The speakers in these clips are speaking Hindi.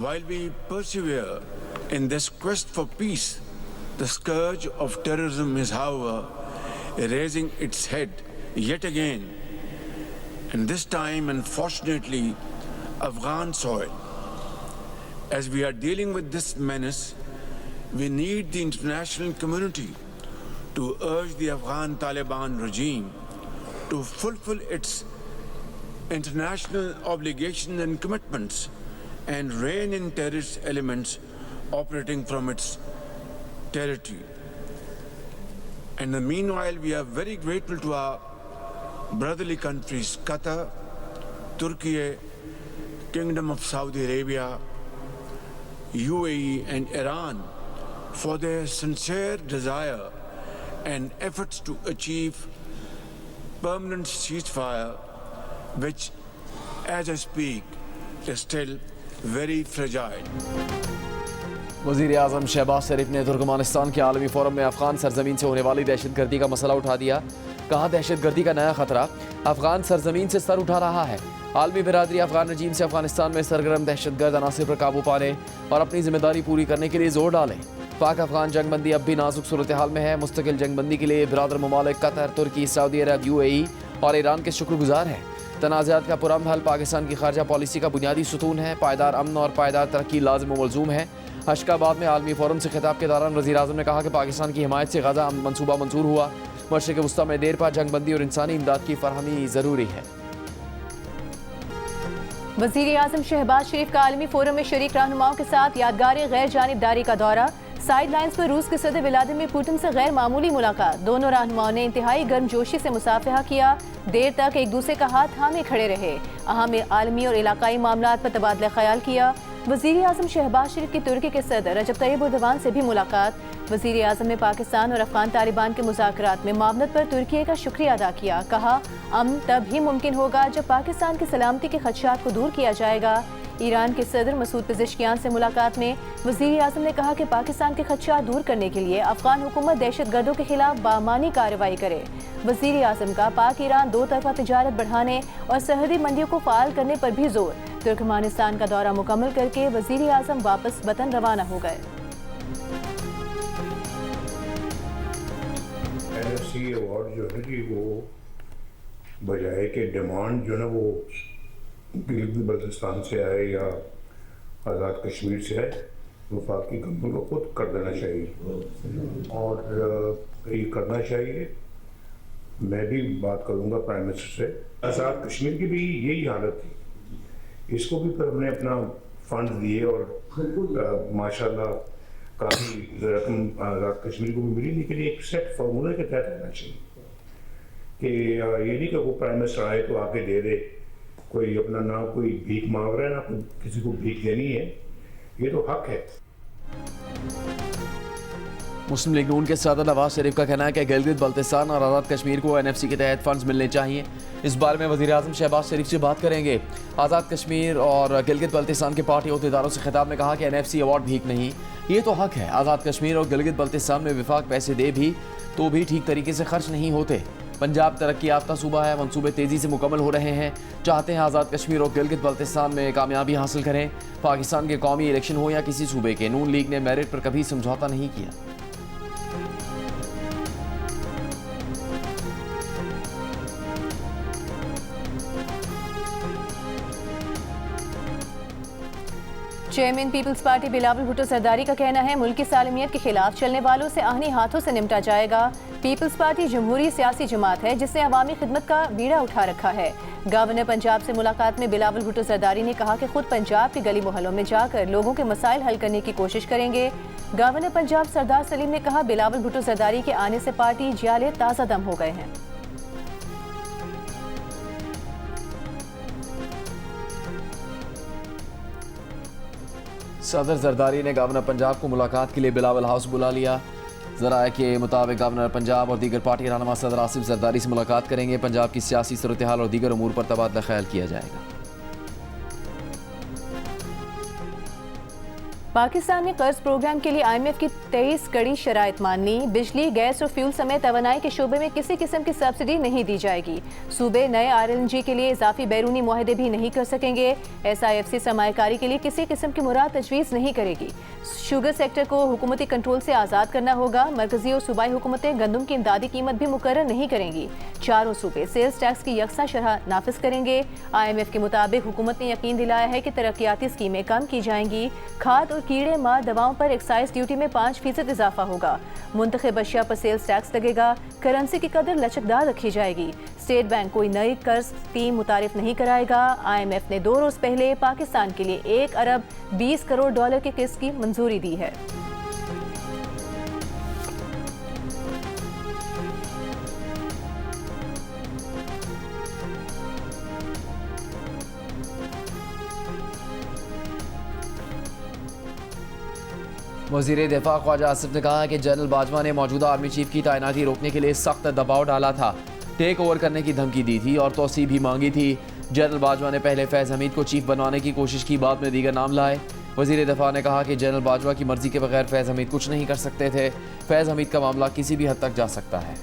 While we persevere in this quest for peace, the scourge of terrorism is, however, raising its head yet again, and this time, unfortunately, Afghan soil. As we are dealing with this menace, we need the international community to urge the Afghan Taliban regime to fulfill its international obligations and commitments and rein in terrorist elements operating from its territory. And meanwhile, we are very grateful to our brotherly countries, Qatar, Turkey, Kingdom of Saudi Arabia, UAE and Iran for their sincere desire and efforts to achieve permanent ceasefire, which, as I speak, is still very fragile. वज़ीर आज़म शहबाज शरीफ ने तुर्कमानिस्तान के आलमी फोरम में अफगान सरजमीन से होने वाली दहशतगर्दी का मसला उठा दिया। कहा, दहशतगर्दी का नया खतरा अफगान सरजमीन से सर उठा रहा है। आलमी बिरादरी अफगान रजीम से अफगानिस्तान में सरगर्म दहशतगर्द अनासर पर काबू पाने और अपनी जिम्मेदारी पूरी करने के लिए जोर डालें। पाक अफगान जंगबंदी अब भी नाजुक सूरत हाल में है। मुस्तकिल जंगबंदी के लिए बिरादर ममालिक कतर, तुर्की, सऊदी अरब, UAE और ईरान के शुक्रगुजार हैं। तनाज़ात का पुरअमन हल पाकिस्तान की खारजा पॉलिसी का बुनियादी सुतून है। पायदार अमन और पायदार तरक्की लाज़िम व मलज़ूम है। अशकाबाद में आलमी फोरम से खिताब के दौरान वज़ीर आज़म ने कहा कि पाकिस्तान की हिमायत से गज़ा मनसूबा मंजूर हुआ। मशरिक़ वस्ता में देर पर जंगबंदी और इंसानी इमदाद की फरहमी ज़रूरी है। वज़ीर आज़म शहबाज शरीफ का आलमी फोरम में शरीक रहनुमाओं के साथ यादगार गैर जानिबदारी का दौरा। साइड लाइन्स पर रूस के सदर व्लादिमीर पुतिन से गैर मामूली मुलाकात। दोनों रहनुमाओं ने इंतहाई गर्मजोशी से मुसाफिहा किया। देर तक एक दूसरे का हाथ थामे खड़े रहे। अहम आलमी और इलाकाई मामलात पर तबादला ख्याल किया। वज़ीर आज़म शहबाज शरीफ की तुर्की के सदर रजब तैयब एर्दोगान से भी मुलाकात। वज़ीर आज़म ने पाकिस्तान और अफगान तालिबान के मुज़ाकरात में मामनत पर तुर्की का शुक्रिया अदा किया। कहा, अमन तब ही मुमकिन होगा जब पाकिस्तान की सलामती के खदशात को दूर किया जाएगा। ईरान के सदर मसूद पेज़ेश्कियान से मुलाकात में वज़ीर आज़म ने कहा कि पाकिस्तान के खदशात दूर करने के लिए अफगान हुकूमत दहशतगर्दों के खिलाफ बामानी कार्रवाई करे। वज़ीर आज़म का पाक ईरान दो तरफा तिजारत बढ़ाने और सरहदी मंडियों को फ़ाल करने पर भी जोर। तुर्कमानिस्तान का दौरा मुकम्मल करके वज़ीर आज़म वापस वतन रवाना हो गए। NFC अवार्ड जो है जी, वो बजाय के डिमांड जो है वो गिलगित बल्तिस्तान से आए या आज़ाद कश्मीर से आए, वफाकी गवर्नमेंट को खुद कर देना चाहिए और ये करना चाहिए। मैं भी बात करूंगा प्राइम मिनिस्टर से। आज़ाद कश्मीर की भी यही हालत थी, इसको भी फिर हमने अपना फंड दिए और माशाल्लाह काफ़ी रकम आज़ाद कश्मीर को भी मिली, लेकिन एक सेट फार्मूले के तहत रहना चाहिए कि ये नहीं कि वो प्राइम मिनिस्टर आए तो आके दे दे। कोई अपना ना कोई भीख मांग रहा है, ना किसी को भीख देनी है, ये तो हक है। मुस्लिम लीग नून के सदर नवाज शरीफ का कहना है कि गिलगित बल्तिस्तान और आज़ाद कश्मीर को NFC के तहत फंड्स मिलने चाहिए। इस बारे में वज़ीर आज़म शहबाज शरीफ से बात करेंगे। आज़ाद कश्मीर और गिलगित बल्तिस्तान के पार्टी अहदेदारों से खिताब में कहा कि NFC अवार्ड भीख नहीं, ये तो हक है। आज़ाद कश्मीर और गिलगित बल्तिस्तान में विफाक पैसे दे भी तो भी ठीक तरीके से खर्च नहीं होते। पंजाब तरक्की याफ्ता सूबा है, मनसूबे तेज़ी से मुकम्मल हो रहे हैं। चाहते हैं आज़ाद कश्मीर और गिलगित बल्तिस्तान में कामयाबी हासिल करें। पाकिस्तान के कौमी इलेक्शन हो या किसी सूबे के, नून लीग ने मेरिट पर कभी समझौता नहीं किया। Chairman Peoples Party Bilawal Bhutto Zardari का कहना है, मुल्क की सालमियत के खिलाफ चलने वालों से आहनी हाथों से निपटा जाएगा। पीपल्स पार्टी जमहूरी सियासी जमात है जिसने अवामी खिदमत का बीड़ा उठा रखा है। गवर्नर पंजाब से मुलाकात में बिलावल भुट्टो जरदारी ने कहा कि खुद पंजाब के गली मोहल्लों में जाकर लोगों के मसाइल हल करने की कोशिश करेंगे। गवर्नर पंजाब सरदार सलीम ने कहा, बिलावल भुट्टो जरदारी के आने से पार्टी जियाले ताज़ा दम हो गए हैं। सदर जरदारी ने गवर्नर पंजाब को मुलाकात के लिए बिलावल हाउस बुला लिया। ज़राए के मुताबिक गवर्नर पंजाब और दीगर पार्टी रहनुमा सदर आसिफ जरदारी से मुलाकात करेंगे। पंजाब की सियासी सूरत हाल और दीगर उमूर पर तबादला ख्याल किया जाएगा। पाकिस्तान ने कर्ज प्रोग्राम के लिए IMF की 23 कड़ी शराइत मान ली। बिजली, गैस और फ्यूल समेत तवानाई के शोबे में किसी किस्म की सब्सिडी नहीं दी जाएगी। सूबे नए RLNG के लिए इजाफी बैरूनी मुआहदे भी नहीं कर सकेंगे। SIFC सरमायाकारी के लिए किसी किस्म की मुराद तजवीज़ नहीं करेगी। शुगर सेक्टर को हुकूमती कंट्रोल से आज़ाद करना होगा। मरकजी और सूबाई हुकूमतें गंदम की इमदादी कीमत भी मुकर्रर नहीं करेंगी। चारों सूबे सेल्स टैक्स की यकसा शरह नाफिज करेंगे। IMF के मुताबिक हुकूमत ने यकीन दिलाया है कि तरक्याती स्कीमें कम की जाएंगी। खाद और कीड़े मार दवाओं पर एक्साइज ड्यूटी में 5% इजाफा होगा। मुंतखब अशिया पर सेल्स टैक्स लगेगा। करेंसी की कदर लचकदार रखी जाएगी। स्टेट बैंक कोई नई कर्ज स्कीम मुतारिफ नहीं कराएगा। IMF ने 2 रोज पहले पाकिस्तान के लिए $1 अरब 20 करोड़ के किस्त की मंजूरी दी है। वज़ीर दिफा ख्वाजा आसिफ ने कहा कि जनरल बाजवा ने मौजूदा आर्मी चीफ की तैनाती रोकने के लिए सख्त दबाव डाला था, टेक ओवर करने की धमकी दी थी और तोसी भी मांगी थी। जनरल बाजवा ने पहले फैज़ हमीद को चीफ बनवाने की कोशिश की, बाद में दीगर नाम लाए। वज़ीर दिफा ने कहा कि जनरल बाजवा की मर्जी के बगैर फैज़ हमीद कुछ नहीं कर सकते थे। फैज़ हमीद का मामला किसी भी हद तक जा सकता है।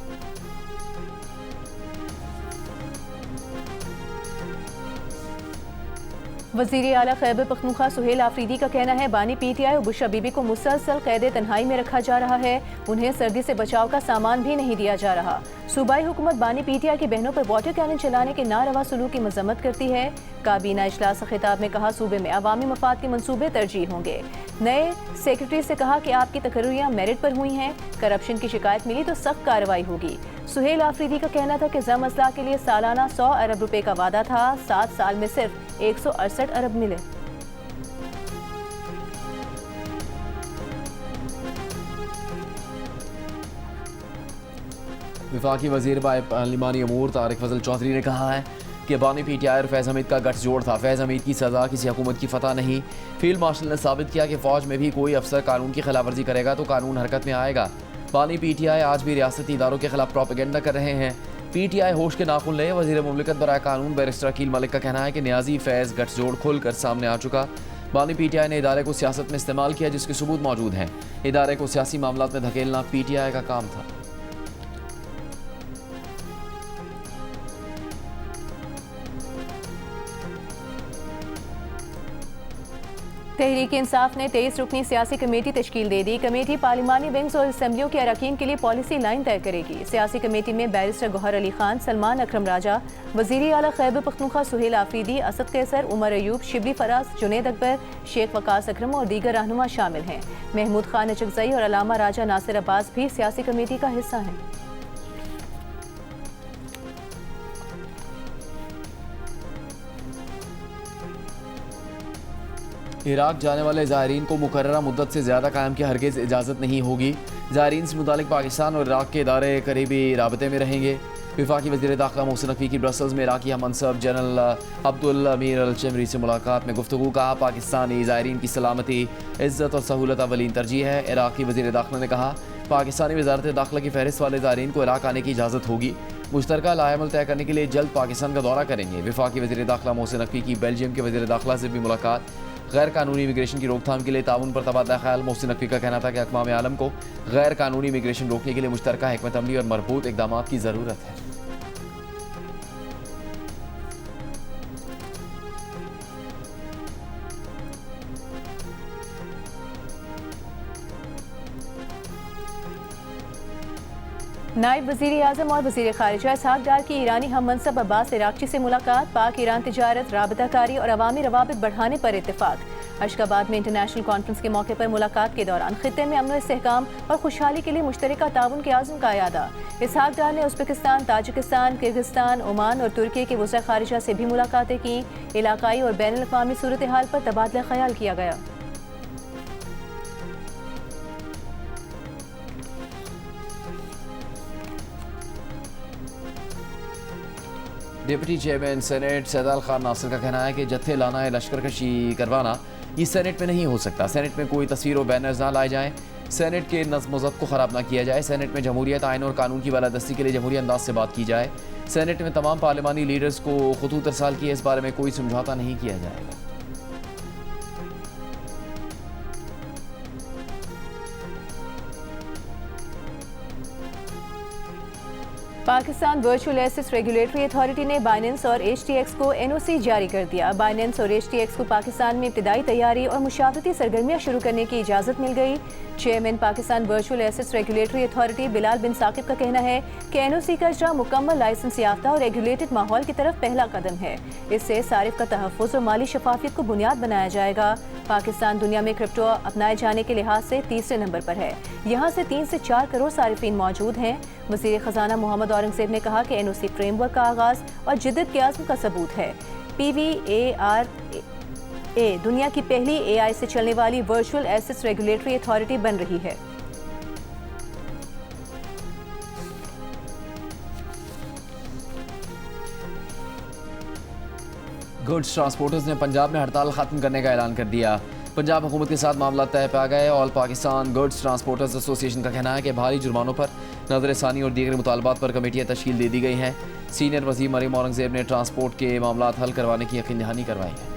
वज़ीर आला खैबर पख्तूनख्वा सुहेल आफरीदी का कहना है बानी PTI और बुशरा बीबी को मुसलसल कैद तन्हाई में रखा जा रहा है। उन्हें सर्दी से बचाव का सामान भी नहीं दिया जा रहा। सूबाई हुकूमत बानी PTI की बहनों पर वाटर कैनन चलाने के नारवा सलूक की मजम्मत करती है। काबीना इजलास खिताब में कहा सूबे में अवामी मफाद के मंसूबे तरजीह होंगे। नए सेक्रेटरी से कहा कि आपकी तकर्रियाँ मेरिट पर हुई हैं, करप्शन की शिकायत मिली तो सख्त कार्रवाई होगी। सुहेल आफरीदी का कहना था कि जम अजला के लिए सालाना 100 अरब रुपए का वादा था, 7 साल में सिर्फ 168 अरब मिले। वफाकी वज़ीर पार्लिमानी अमूर तारिक फजल चौधरी ने कहा है कि बानी PTI और फैज़ हमीद का गठजोड़ था। फैज़ हमीद की सज़ा किसी हुकूमत की फतह नहीं। फील्ड मार्शल ने साबित किया कि फ़ौज में भी कोई अफसर कानून की खिलाफ वर्जी करेगा तो कानून हरकत में आएगा। बानी PTI आज भी रियासती इदारों के खिलाफ प्रोपेगेंडा कर रहे हैं। PTI होश के नाखुन ले। वज़ीर मुमलिकत बराए कानून बैरिस्टर अकील मलिक का कहना है कि न्याजी फैज़ गठजोड़ खुलकर सामने आ चुका। बानी PTI ने इदारे को सियासत में इस्तेमाल किया जिसके सबूत मौजूद हैं। इदारे को सियासी मामलात में धकेलना PTI का काम था। तहरीक इंसाफ ने 23 रुकनी सियासी कमेटी तश्कील दे दी। कमेटी पार्लिमानी विंग्स और असम्बलियों के अरकान के लिए पॉलिसी लाइन तय करेगी। सियासी कमेटी में बैरिस्टर गौहर अली खान, सलमान अकरम राजा, वज़ीर आला खैबर पख्तूनख्वा सुहेल आफरीदी, असद कैसर, उमर अयूब, शिबली फराज, जुनेद अकबर, शेख वकास अकरम और दीगर रहनुमा शामिल हैं। महमूद खान अचकजई और अलामा राजा नासिर अब्बास भी सियासी कमेटी का हिस्सा हैं। इराक जाने वाले ज़ायरीन को मुकर्ररा मुद्दत से ज़्यादा कायम की हरगिज़ इजाज़त नहीं होगी। ज़ायरीन से मुतालिक पाकिस्तान और इराक के इदारे करीबी राबते में रहेंगे। वफाकी वज़ीर दाखिला मोहसिन नकवी की ब्रसल्स में इराकी हमनसब जनरल अब्दुल अमीर अल चमरी से मुलाकात में गुफ्तगू। कहा पाकिस्तानी ज़ायरीन की सलामती, इज़्ज़त और सहूलत अवलीन तरजीह है। इराकी वज़ीर दाखिला ने कहा पाकिस्तानी वज़ारत दाखिला की फहरिस्त वाले ज़ायरीन को इराक आने की इजाज़त होगी। मुश्तरका लाएमल तय करने के लिए जल्द पाकिस्तान का दौरा करेंगे। वफाकी वज़ीर दाखिला मोहसिन नकवी की बेल्जियम के वज़ीर दाखिला से भी मुलाकात। गैर कानूनी इमिग्रेशन की रोकथाम के लिए ताउन पर तबादला ख्याल। मोहसिन नकवी का कहना था कि अक़वाम आलम को गैर कानूनी इमिग्रेशन रोकने के लिए मुश्तरका हिकमत अमली और मरबूत इक़दाम की ज़रूरत है। नायब वज़ीर आज़म और वज़ीर ख़ारिजा इसहाक़ डार की ईरानी हम मनसब अब्बास इराक़ची से मुलाकात। पाक ईरान तिजारत, राबताकारी और अवामी रवाबित बढ़ाने पर इत्तेफाक। अशकाबाद में इंटरनेशनल कॉन्फ्रेंस के मौके पर मुलाकात के दौरान खित्ते में अमन इस्तेहकाम और खुशहाली के लिए मुश्तरका ताउन के आज़म का यादा। इसहाक़ डार ने उज़्बेकिस्तान, ताजिकिस्तान, किर्गिस्तान, ओमान और तुर्की के वज़ीर ख़ारिजा से भी मुलाकातें की। इलाकाई और बैनुल अक़वामी सूरत हाल पर तबादला ख्याल किया गया। Deputy chairman senate Saidal Khan Nasir का कहना है कि जत्थे लाना है, लश्कर कशी करवाना ये सेनेट में नहीं हो सकता। सेनेट में कोई तस्वीर और बैनर्स ना लाए जाएं। सेनेट के नज़्म व ज़ब्त को ख़राब ना किया जाए। सेनेट में जमहूरियत, आइन और कानून की बालादस्ती के लिए जमहूरी अंदाज से बात की जाए। सेनेट में तमाम पार्लिमानी लीडर्स को खतूत अरसाल किए, इस बारे में कोई समझौता नहीं किया जाएगा। Pakistan virtual assets regulatory authority ने बाइनेंस और HTX को NOC जारी कर दिया। बाइनेंस और HTX को पाकिस्तान में इब्तिदाई तैयारी और मुशावरती सरगर्मियां शुरू करने की इजाज़त मिल गई। Chairman Pakistan virtual assets regulatory authority Bilal bin Saqib का कहना है कि NOC का इजरा मुकम्मल लाइसेंस याफ्ता और रेगुलेटेड माहौल की तरफ पहला कदम है। इससे सारिफ का तहफ़्फ़ुज़ और माली शफाफियत को बुनियाद बनाया जाएगा। पाकिस्तान दुनिया में क्रिप्टो अपनाए जाने के लिहाज से तीसरे नंबर पर है। यहाँ से 3 से 4 करोड़ सारिफीन मौजूद हैं। वज़ीर ख़जाना मोहम्मद औरंगज़ेब ने कहा कि NOC फ्रेमवर्क का आगाज़ और जिद्दत के आज़्म का सबूत है। PVARA दुनिया की पहली AI से चलने वाली वर्चुअल एसेट्स रेगुलेटरी अथॉरिटी बन रही है। गुड्स ट्रांसपोर्टर्स ने पंजाब में हड़ताल खत्म करने का ऐलान कर दिया। पंजाब हुकूमत के साथ मामला तय पा गए। All Pakistan goods transporters association का कहना है कि भारी जुर्मानों पर नजरसानी और दीगर मुतालबात पर कमेटियाँ तश्कील दे दी गई हैं। सीनियर वज़ीर मरीम औरंगज़ेब ने ट्रांसपोर्ट के मामला हल करवाने की यकीन दहानी करवाई है।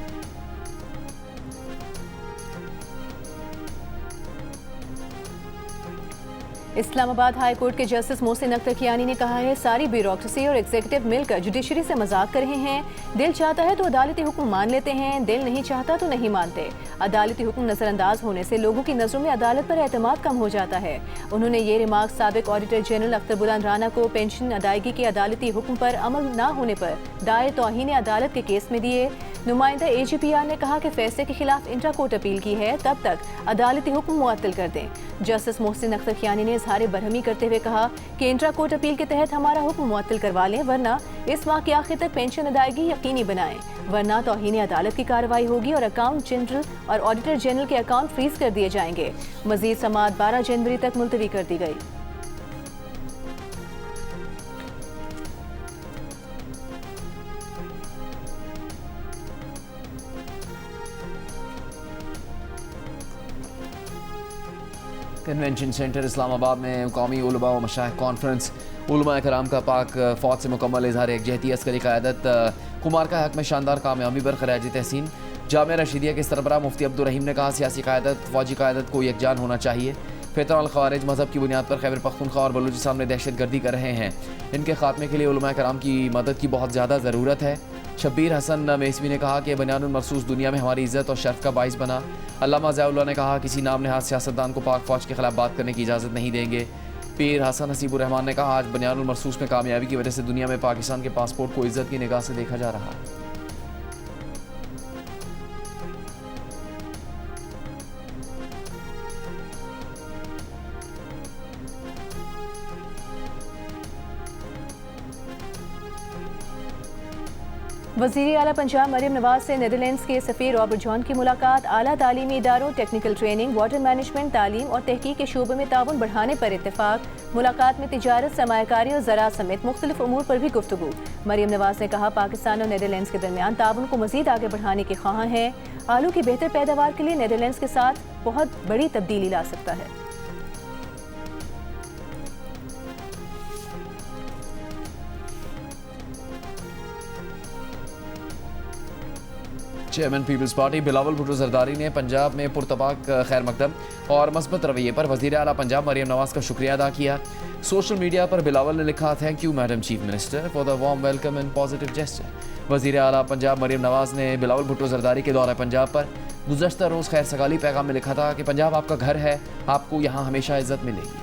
इस्लामाबाद हाई कोर्ट के जस्टिस मोहसिन अख्तर कियानी ने कहा है सारी ब्यूरोक्रेसी और एग्जीक्यूटिव मिलकर जुडिशरी से मजाक कर रहे हैं। दिल चाहता है तो अदालती हुक्म मान लेते हैं, दिल नहीं चाहता तो नहीं मानते। अदालती हुक्म नजरअंदाज होने से लोगों की नजरों में अदालत पर एतमाद कम हो जाता है। उन्होंने ये रिमार्क साबिक ऑडिटर जनरल अख्तर बुलान राना को पेंशन अदायगी के अदालती हुक्म पर अमल न होने पर दायर तौहीन अदालत के केस में दिए। नुमाइंदा AGPR ने कहा कि फैसले के खिलाफ इंट्रा कोर्ट अपील की है, तब तक अदालती हुक्म मुअत्तल कर दें। जस्टिस मोहसिन अख्तर कियानी ने इजहार बरहमी करते हुए कहा कि इंट्रा कोर्ट अपील के तहत हमारा हुक्म मुअत्तल करवा लें, वरना इस माह के आखिर तक पेंशन अदायगी यकीनी बनाएं, वरना तौहीन अदालत की कार्रवाई होगी और अकाउंट जनरल और ऑडिटर जनरल के अकाउंट फ्रीज कर दिए जाएंगे। मजीद समाअत 12 जनवरी तक मुलतवी कर दी गई। कन्वेंशन सेंटर इस्लामाबाद में कौमी उलमा व मशाइख कॉन्फ्रेंस उलमा कराम का पाक फ़ौज से मुकम्मल इजहार एकजहती अस्करी क़यादत कुमार का हक में शानदार कामयाबी पर खराज तहसीन। जामिया रशीदिया के सरबराह मुफ्ती अब्दुल रहीम ने कहा सियासी क़यादत फ़ौजी क़यादत को यकजान होना चाहिए। फ़ितरल ख़वारिज मज़हब की बुनियाद पर खैबर पख्तूनख्वा और बलूचिस्तान में दहशत गर्दी कर रहे हैं। इनके खात्मे के लिए उलमा कराम की मदद की बहुत ज़्यादा ज़रूरत है। शब्बीर हसन मेसवी ने कहा कि बनियानुल मरसूस दुनिया में हमारी इज़्ज़त और शर्फ का बाइस बना। अल्लामा ज़ियाउल्लाह ने कहा किसी नाम नहाज सियासतदान को पाक फ़ौज के खिलाफ बात करने की इजाज़त नहीं देंगे। पीर हसन हसीबुर रहमान ने कहा आज बनियानुल मरसूस में कामयाबी की वजह से दुनिया में पाकिस्तान के पासपोर्ट को इज़्ज़त की निगाह से देखा जा रहा है। वज़ीर आला पंजाब मरियम नवाज से नीदरलैंड्स के सफ़ीर रॉबर्ट जॉन की मुलाकात। आला तालीमी इदारों, टेक्निकल ट्रेनिंग, वाटर मैनेजमेंट, तालीम और तहकीक के शोबे में ताउन बढ़ाने पर इत्तेफाक। मुलाकात में तिजारत, सरमायाकारी और ज़राअत समेत मुख्तलिफ उमूर पर भी गुफ्तगू। मरियम नवाज ने कहा पाकिस्तान और नीदरलैंड्स के दरमियान ताउन को मज़ीद आगे बढ़ाने के ख्वाहां हैं। आलू की बेहतर पैदावार के लिए नीदरलैंड्स के साथ बहुत बड़ी तब्दीली ला सकता है। Chairman Peoples Party Bilawal Bhutto Zardari ने पंजाब में पुरतबाक खैर मकदम और मस्बत रवैये पर वज़ीर आला पंजाब मरियम नवाज का शुक्रिया अदा किया। सोशल मीडिया पर बिलावल ने लिखा thank you madam chief minister for the warm welcome and positive gesture. वज़ीर आला पंजाब मरियम नवाज ने बिलावल भुट्टो जरदारी के दौरे पंजाब पर गुज़श्ता रोज़ खैर सगाली पैगाम में लिखा था कि पंजाब आपका घर है, आपको यहाँ हमेशा इज्जत मिलेगी।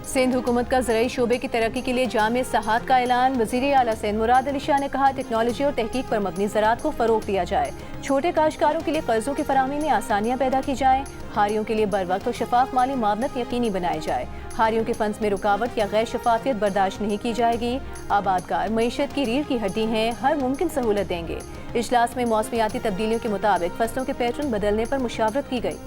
सिंध हुकूमत का ज़राई शोबे की तरक्की के लिए जामे सहात का ऐलान। वज़ीर आला सिंध मुराद अली शाह ने कहा टेक्नोलॉजी और तहकीक पर मबनी ज़राअत को फ़रोग़ दिया जाए। छोटे काश्तकारों के लिए कर्ज़ों की फराहमी में आसानियाँ पैदा की जाएँ। हारियों के लिए बर वक्त और शफाफ माली मावनत यकीनी बनाई जाए। हारियों के फंड्स में रुकावट या गैर शफाफियत बर्दाश्त नहीं की जाएगी। आबादकार मईशत की रीढ़ की हड्डी हैं, हर मुमकिन सहूलत देंगे। इजलास में मौसमियाती तब्दीलियों के मुताबिक फसलों के पैटर्न बदलने पर मुशावरत की गई।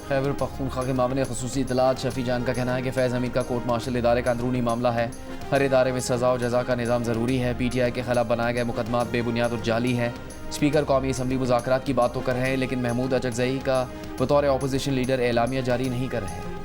खैबर पख्तूनख्वा के मामले खसूसी इतलात शफी जान का कहना है कि फैज़ हमीद का कोर्ट मार्शल इदारे का अंदरूनी मामला है। हर इदारे में सज़ा और जज़ा का निज़ाम ज़रूरी है। PTI के खिलाफ बनाए गए मुकदमात बेबुनियाद और जाली है। स्पीकर कौमी असम्बली मुज़ाकरात की बात तो कर रहे हैं, लेकिन महमूद अचकज़ई का बतौर अपोजिशन लीडर एलामिया जारी नहीं कर रहे।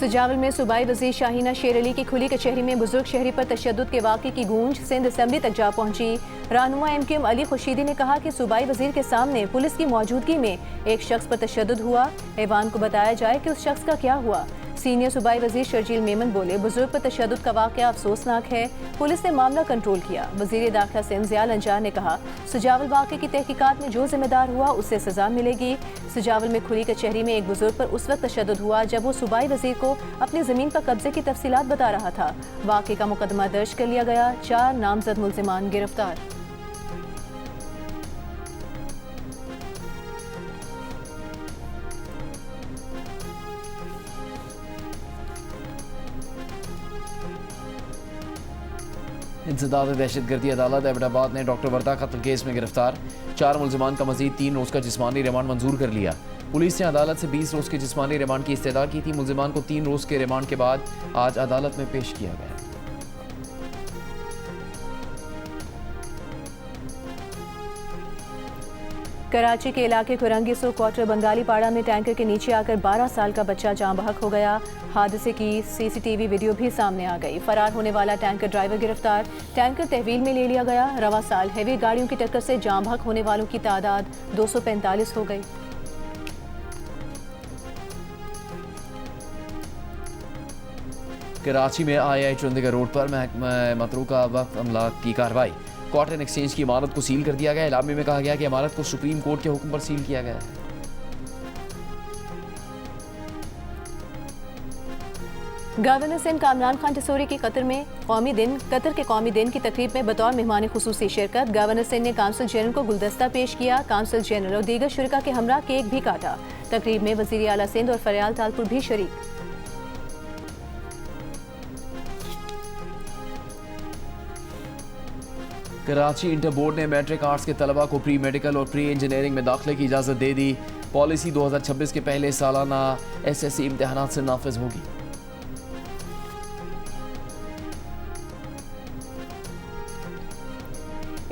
सुजावल में सूबाई वजीर शाहीना शेर अली की खुली कचहरी में बुजुर्ग शहरी पर तशद्दुद के वाक़े की गूंज सिंध असम्बली तक जा पहुंची। रहनुमा MQM अली खुर्शीदी ने कहा कि सूबाई वजीर के सामने पुलिस की मौजूदगी में एक शख्स पर तशद्दुद हुआ, ऐवान को बताया जाए कि उस शख्स का क्या हुआ। सीनियर सूबाई वजीर शर्जील मेमन बोले, बुजुर्ग पर तशद्दुद का वाक़या अफसोसनाक है, पुलिस ने मामला कंट्रोल किया। वजीर दाखिला सिंध ज़ियाल अंजार ने कहा, सुजावल वाक़े की तहकीकात में जो जिम्मेदार हुआ उससे सजा मिलेगी। सुजावल में खुली कचहरी में एक बुजुर्ग पर उस वक्त तशद्दुद हुआ जब वो सूबाई वजीर को अपनी ज़मीन पर कब्जे की तफसीलात बता रहा था। वाक़े का मुकदमा दर्ज कर लिया गया, 4 नामजद मुल्जिमान गिरफ्तार। इंसदाद दहशतगर्दी अदालत एबटाबाद ने डॉक्टर वर्दा कत्ल केस में गिरफ्तार 4 मुल्जिमान का मजीद 3 रोज़ का जिस्मानी रिमांड मंजूर कर लिया। पुलिस ने अदालत से 20 रोज़ के जिस्मानी रिमांड की इस्तदा की थी। मुल्जिमान को 3 रोज़ के रिमांड के बाद आज अदालत में पेश किया गया। कराची के इलाके कुरंगीसो क्वार्टर बंगाली पाड़ा में टैंकर के नीचे आकर 12 साल का बच्चा जाँ बहक हो गया। हादसे की CCTV वीडियो भी सामने आ गई। फरार होने वाला टैंकर ड्राइवर गिरफ्तार, टैंकर तहवील में ले लिया गया। रवा साल हैवी गाड़ियों की टक्कर से जाँ बहक होने वालों की तादाद 245 हो गई। कराची में II चंडीगढ़ रोड पर महकमा मतरूका वक्त अमलाक की कार्रवाई, कॉटन एक्सचेंज की इमारत को सील कर दिया गया। इलामे में कहा गया कि इमारत को सुप्रीम कोर्ट के हुक्म पर सील किया गया है। गवर्नर सिंध कामरान खान टसोरी की कतर के कौमी दिन की तकरीब में बतौर मेहमान खुसूसी शिरकत। गवर्नर सिंध ने काउंसिल जनरल को गुलदस्ता पेश किया। काउंसिल जनरल और दीगर शुरका के हमरा केक भी काटा। तकरीब में वजीर आला सिंध और फरियाल तालपुर भी शरीक। कराची इंटर बोर्ड ने मैट्रिक आर्ट्स के तलबा को प्री मेडिकल और प्री इंजीनियरिंग में दाखिले की इजाज़त दे दी। पॉलिसी 2026 के पहले सालाना SSC इम्तहानात से नाफिज होगी।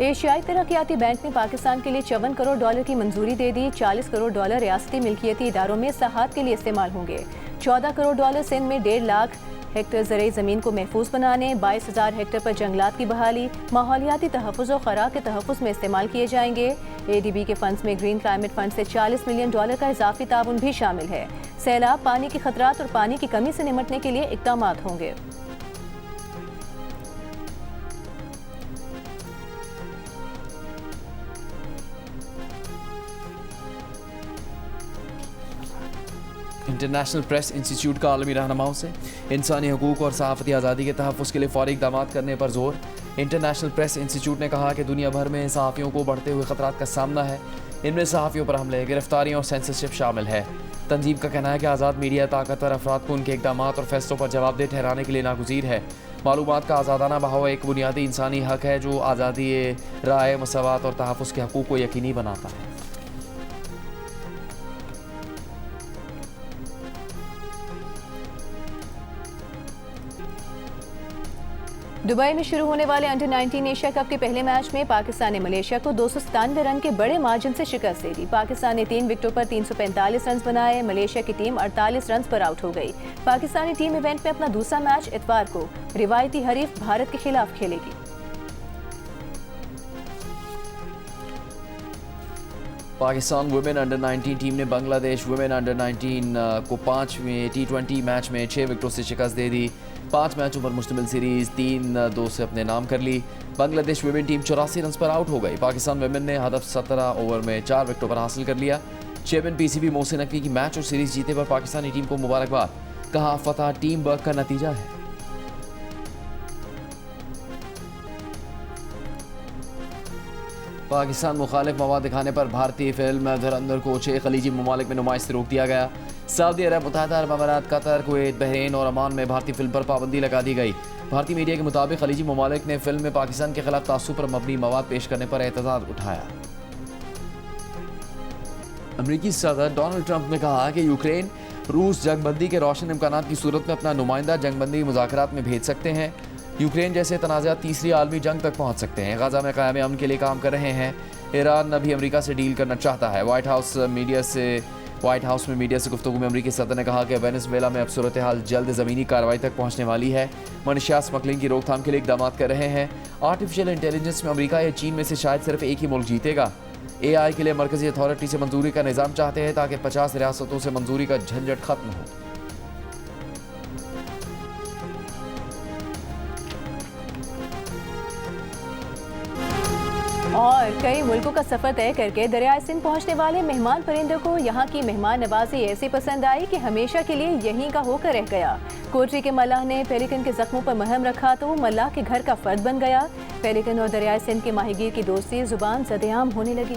एशियाई तरक्याती बैंक ने पाकिस्तान के लिए $54 करोड़ की मंजूरी दे दी। $40 करोड़ रियासती मिल्कियती इदारों में सहायता के लिए इस्तेमाल होंगे। $14 करोड़ सिंध में 1.5 लाख हेक्टेयर ज़रई ज़मीन को महफूज बनाने, 22,000 हेक्टेयर पर जंगलात की बहाली, माहौलियाती तहफ़्फ़ुज़ और ख़ुराक के तहफ़्फ़ुज़ में इस्तेमाल किए जाएंगे। ADB के फंड्स में ग्रीन क्लाइमेट फंड से $40 मिलियन का इजाफी ताउन भी शामिल है। सैलाब, पानी के खतरात और पानी की कमी से निमटने के लिए इक़दामात होंगे। इंटरनेशनल प्रेस इंस्टीट्यूट का आलमी रहनुमाओं से इंसानी हकूक़ और सहाफ़ती आज़ादी के तहफ़्फ़ुज़ के लिए फ़ौरी इक़दाम करने पर जोर। इंटरनेशनल प्रेस इंस्टीट्यूट ने कहा कि दुनिया भर में सहाफ़ियों को बढ़ते हुए ख़तरात का सामना है। इनमें सहाफ़ियों पर हमले, गिरफ्तारियाँ और सेंसरशिप शामिल है। तंजीम का कहना है कि आज़ाद मीडिया ताकतवर अफराद को उनके इक़दामात और फैसलों पर जवाबदेह ठहराने के लिए नागुज़ीर है। मालूमात का आज़ादाना बहाव एक बुनियादी इंसानी हक़ है जो आज़ादी राय, मसावत और तहफ़्फ़ुज़ के हकूक़ को यकीनी बनाता है। दुबई में शुरू होने वाले अंडर-19 एशिया कप के पहले मैच में पाकिस्तान ने मलेशिया को 297 रन के बड़े मार्जिन से शिकस्त दे दी। पाकिस्तान ने 3 विकेटों पर 345 रन बनाए। मलेशिया की टीम 48 रन पर आउट हो गई। पाकिस्तानी टीम इवेंट में अपना दूसरा मैच इतवार को रिवायती हरीफ भारत के खिलाफ खेलेगी। पाकिस्तान वुमेन अंडर-19 टीम ने बांग्लादेश वुमेन अंडर-19 को 5वें T20 मैच में 6 विकेटों से शिकस्त दे दी। 5 मैचों पर मुश्तमिल सीरीज 3-2 से अपने नाम कर ली। बांग्लादेश वुमेन टीम 84 रन पर आउट हो गई। पाकिस्तान वुमेन ने हदफ 17 ओवर में 4 विकेटों पर हासिल कर लिया। चेयरमैन PCB मोहसिन नकवी की मैच और सीरीज जीते पर पाकिस्तानी टीम को मुबारकबाद, कहा फतह टीम वर्क का नतीजा है। पाकिस्तान मुखालिफ मवाद दिखाने पर भारतीय फिल्म धुरंधर को 6 खलीजी ममालिक में नुमाइश से रोक दिया गया। सऊदी अरब, मुत्तहदा अरब अमारात, कतर, कुवैत, बहरीन और ओमान में भारतीय फिल्म पर पाबंदी लगा दी गई। भारतीय मीडिया के मुताबिक खलीजी ममालिक ने फिल्म में पाकिस्तान के खिलाफ तासुब पर मबनी मवाद पेश करने पर एतजाज उठाया। अमरीकी सदर डोनाल्ड ट्रंप ने कहा कि यूक्रेन रूस जंगबंदी के रोशन इम्कानात की सूरत में अपना नुमाइंदा जंगबंदी मुज़ाकरात में भेज सकते हैं। यूक्रेन जैसे तनाज़ा तीसरी आलमी जंग तक पहुँच सकते हैं। गाज़ा में क़याम अमन के लिए काम कर रहे हैं। ईरान अभी अमेरिका से डील करना चाहता है। व्हाइट हाउस मीडिया से व्हाइट हाउस में मीडिया से गुफ्तगू में अमरीकी सदर ने कहा कि वेनेजुएला में अब सूरत हाल जल्द ज़मीनी कार्रवाई तक पहुंचने वाली है। मनशियात स्मगलिंग की रोकथाम के लिए इकदाम कर रहे हैं। आर्टिफिशियल इंटेलिजेंस में अमरीका या चीन में से शायद सिर्फ एक ही मुल्क जीतेगा। AI के लिए मरकजी अथॉरिटी से मंजूरी का निज़ाम चाहते हैं ताकि 50 रियासतों से मंजूरी का झंझट खत्म हो। और कई मुल्कों का सफर तय करके दरियाए सिंध पहुंचने वाले मेहमान परिंदों को यहाँ की मेहमान नवाजी ऐसी पसंद आई कि हमेशा के लिए यहीं का होकर रह गया। कोटरी के मल्लाह ने पेलिकन के जख्मों पर मरहम रखा तो वो मल्लाह के घर का फर्द बन गया। पेलिकन और दरियाए सिंध के माहीगीर की दोस्ती जुबान ज़द-ए-आम होने लगी।